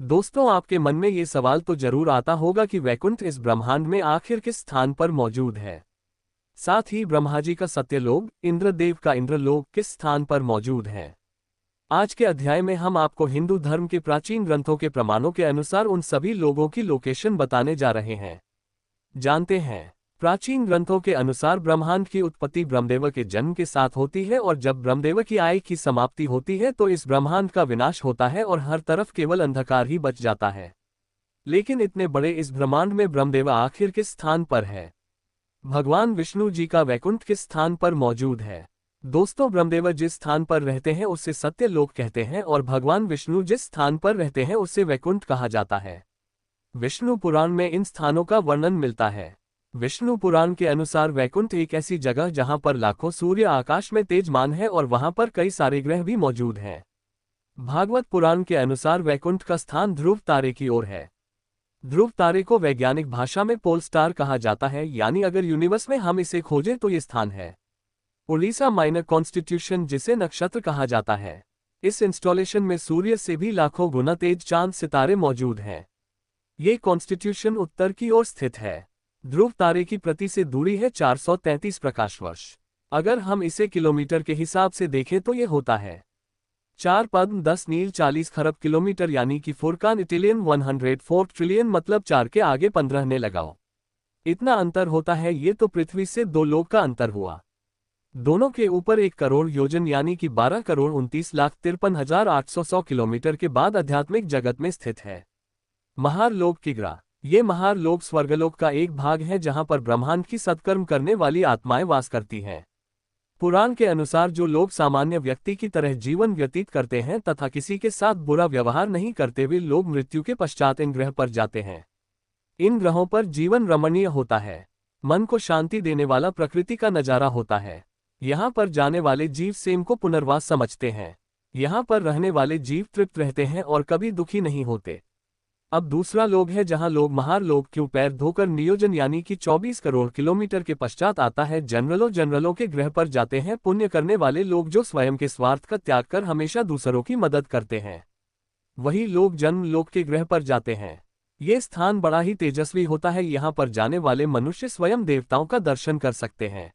दोस्तों, आपके मन में ये सवाल तो जरूर आता होगा कि वैकुंठ इस ब्रह्मांड में आखिर किस स्थान पर मौजूद है। साथ ही ब्रह्मा जी का सत्यलोक, इंद्रदेव का इंद्रलोक किस स्थान पर मौजूद है। आज के अध्याय में हम आपको हिंदू धर्म के प्राचीन ग्रंथों के प्रमाणों के अनुसार उन सभी लोगों की लोकेशन बताने जा रहे हैं। जानते हैं, प्राचीन ग्रंथों के अनुसार ब्रह्मांड की उत्पत्ति ब्रह्मदेव के जन्म के साथ होती है और जब ब्रह्मदेव की आयु की समाप्ति होती है तो इस ब्रह्मांड का विनाश होता है और हर तरफ केवल अंधकार ही बच जाता है। लेकिन इतने बड़े इस ब्रह्मांड में ब्रह्मदेव आखिर किस स्थान पर है? भगवान विष्णु जी का वैकुंठ किस स्थान पर मौजूद है? दोस्तों, ब्रह्मदेव जिस स्थान पर रहते हैं उसे सत्यलोक कहते हैं और भगवान विष्णु जिस स्थान पर रहते हैं उसे वैकुंठ कहा जाता है। विष्णु पुराण में इन स्थानों का वर्णन मिलता है। विष्णु पुराण के अनुसार वैकुंठ एक ऐसी जगह जहां पर लाखों सूर्य आकाश में तेजमान है और वहां पर कई सारे ग्रह भी मौजूद हैं। भागवत पुराण के अनुसार वैकुंठ का स्थान ध्रुव तारे की ओर है। ध्रुव तारे को वैज्ञानिक भाषा में पोल स्टार कहा जाता है, यानी अगर यूनिवर्स में हम इसे खोजें तो ये स्थान है। उड़ीसा माइनर कॉन्स्टिट्यूशन, जिसे नक्षत्र कहा जाता है, इस इंस्टॉलेशन में सूर्य से भी लाखों गुना तेज चांद सितारे मौजूद हैं। ये कॉन्स्टिट्यूशन उत्तर की ओर स्थित है। ध्रुव तारे की प्रति से दूरी है 433 प्रकाश वर्ष। अगर हम इसे किलोमीटर के हिसाब से देखें तो ये होता है 4 पद्म 10 नील 40 खरब किलोमीटर, यानी कि 4 कान इटिलियन 104 ट्रिलियन, मतलब 4 के आगे 15 ने लगाओ। इतना अंतर होता है। ये तो पृथ्वी से 2 लोक का अंतर हुआ। दोनों के ऊपर 1 करोड़ योजन यानी कि 12 करोड़ 29,53,800 किलोमीटर के बाद आध्यात्मिक जगत में स्थित है। महारलोक की ग्रह, ये महारलोक स्वर्गलोक का एक भाग है जहां पर ब्रह्मांड की सत्कर्म करने वाली आत्माएं वास करती हैं। पुराण के अनुसार जो लोग सामान्य व्यक्ति की तरह जीवन व्यतीत करते हैं तथा किसी के साथ बुरा व्यवहार नहीं करते, वे लोग मृत्यु के पश्चात इन ग्रह पर जाते हैं। इन ग्रहों पर जीवन रमणीय होता है, मन को शांति देने वाला प्रकृति का नजारा होता है। यहाँ पर जाने वाले जीव सेम को पुनर्वास समझते हैं। यहाँ पर रहने वाले जीव तृप्त रहते हैं और कभी दुखी नहीं होते। अब दूसरा लोक है जहां लोग महारलोक क्यों पैर धोकर नियोजन यानी कि 24 करोड़ किलोमीटर के पश्चात आता है। जनरलों के ग्रह पर जाते हैं पुण्य करने वाले लोग जो स्वयं के स्वार्थ का त्याग कर हमेशा दूसरों की मदद करते हैं। वही लोग जन्मलोक के ग्रह पर जाते हैं। ये स्थान बड़ा ही तेजस्वी होता है। यहाँ पर जाने वाले मनुष्य स्वयं देवताओं का दर्शन कर सकते हैं।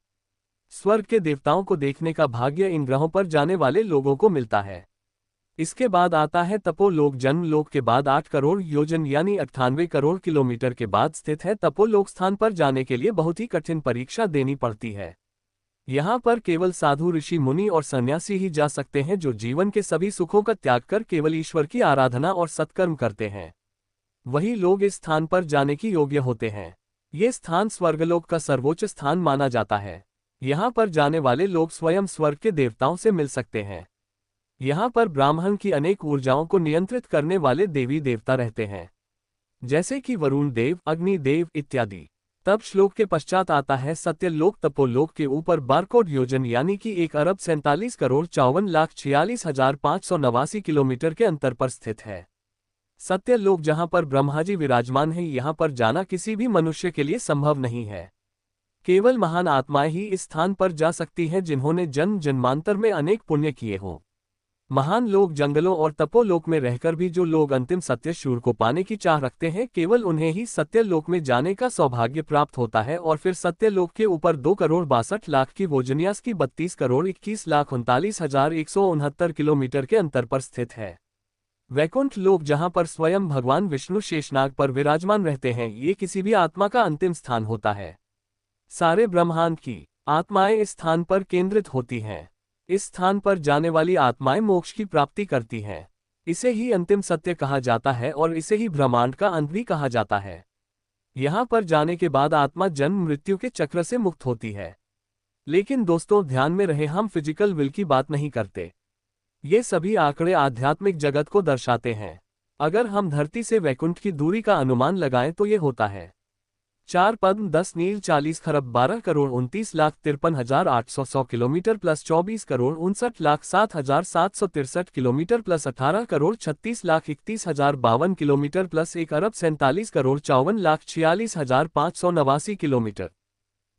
स्वर्ग के देवताओं को देखने का भाग्य इन ग्रहों पर जाने वाले लोगों को मिलता है। इसके बाद आता है तपोलोक। जन्मलोक के बाद 8 करोड़ योजन यानी 98 करोड़ किलोमीटर के बाद स्थित है। तपोलोक स्थान पर जाने के लिए बहुत ही कठिन परीक्षा देनी पड़ती है। यहाँ पर केवल साधु, ऋषि, मुनि और सन्यासी ही जा सकते हैं जो जीवन के सभी सुखों का त्याग कर केवल ईश्वर की आराधना और सत्कर्म करते हैं। वही लोग इस स्थान पर जाने की योग्य होते हैं। ये स्थान स्वर्गलोक का सर्वोच्च स्थान माना जाता है। यहाँ पर जाने वाले लोग स्वयं स्वर्ग के देवताओं से मिल सकते हैं। यहाँ पर ब्राह्मण की अनेक ऊर्जाओं को नियंत्रित करने वाले देवी देवता रहते हैं, जैसे कि वरुण देव, अग्नि देव इत्यादि। तब श्लोक के पश्चात आता है सत्यलोक। तपोलोक के ऊपर 12 योजन यानी कि 1,47,54,46,589 किलोमीटर के अंतर पर स्थित है। सत्यलोक जहाँ पर ब्रह्मा जी विराजमान है, यहाँ पर जाना किसी भी मनुष्य के लिए संभव नहीं है। केवल महान आत्माएं ही इस स्थान पर जा सकती हैं जिन्होंने जन्म जन्मांतर में अनेक पुण्य किए हों। महान लोग जंगलों और तपोलोक में रहकर भी जो लोग अंतिम सत्य शूर को पाने की चाह रखते हैं, केवल उन्हें ही सत्यलोक में जाने का सौभाग्य प्राप्त होता है। और फिर सत्यलोक के ऊपर 2 करोड़ 62 लाख की वोजनियास की 32 करोड़ 21,39,169 किलोमीटर के अंतर पर स्थित है। वैकुंठ लोक जहां पर स्वयं भगवान विष्णु शेषनाग पर विराजमान रहते हैं, ये किसी भी आत्मा का अंतिम स्थान होता है। सारे ब्रह्मांड की आत्माएं इस स्थान पर केंद्रित होती हैं। इस स्थान पर जाने वाली आत्माएं मोक्ष की प्राप्ति करती हैं। इसे ही अंतिम सत्य कहा जाता है और इसे ही ब्रह्मांड का अंत भी कहा जाता है। यहाँ पर जाने के बाद आत्मा जन्म मृत्यु के चक्र से मुक्त होती है। लेकिन दोस्तों, ध्यान में रहे, हम फिजिकल विल की बात नहीं करते। ये सभी आंकड़े आध्यात्मिक जगत को दर्शाते हैं। अगर हम धरती से वैकुंठ की दूरी का अनुमान लगाएं तो ये होता है 4 पद्म 10 नील 40 खरब 12 crore 29,53,800 kilometre plus 24 crore 59,07,763 kilometre plus 18 crore 36,31,052 kilometre plus 1 अरब 47 करोड़ 54,46,589 किलोमीटर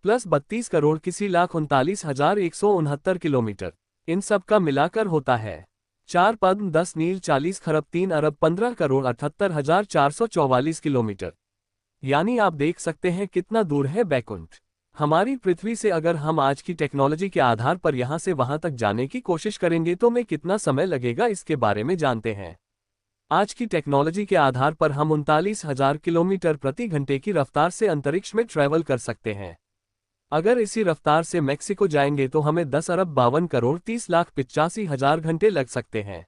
प्लस 32 करोड़ किसी लाख 39,169 किलोमीटर। इन सब का मिलाकर होता है 4 पद्म 10 नील 40 खरब 3 अरब 15 करोड़ 78,444 किलोमीटर। यानी आप देख सकते हैं कितना दूर है बैकुंठ हमारी पृथ्वी से। अगर हम आज की टेक्नोलॉजी के आधार पर यहां से वहां तक जाने की कोशिश करेंगे तो में कितना समय लगेगा इसके बारे में जानते हैं। आज की टेक्नोलॉजी के आधार पर हम 39,000 किलोमीटर प्रति घंटे की रफ्तार से अंतरिक्ष में ट्रैवल कर सकते हैं। अगर इसी रफ्तार से मेक्सिको जाएंगे तो हमें 10 अरब 52 करोड़ 30 लाख 85 हजार घंटे लग सकते हैं।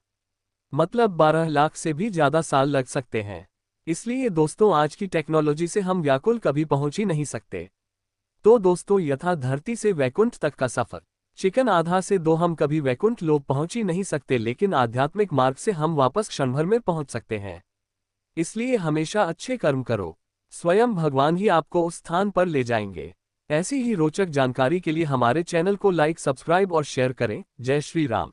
मतलब 12 लाख से भी ज्यादा साल लग सकते हैं। इसलिए दोस्तों आज की टेक्नोलॉजी से हम व्याकुल कभी पहुंच ही नहीं सकते। तो दोस्तों यथा धरती से वैकुंठ तक का सफर चिकन आधा से दो हम कभी वैकुंठ लोक पहुंच ही नहीं सकते, लेकिन आध्यात्मिक मार्ग से हम वापस क्षण भर में पहुंच सकते हैं। इसलिए हमेशा अच्छे कर्म करो, स्वयं भगवान ही आपको उस स्थान पर ले जाएंगे। ऐसी ही रोचक जानकारी के लिए हमारे चैनल को लाइक सब्सक्राइब और शेयर करें। जय श्री राम।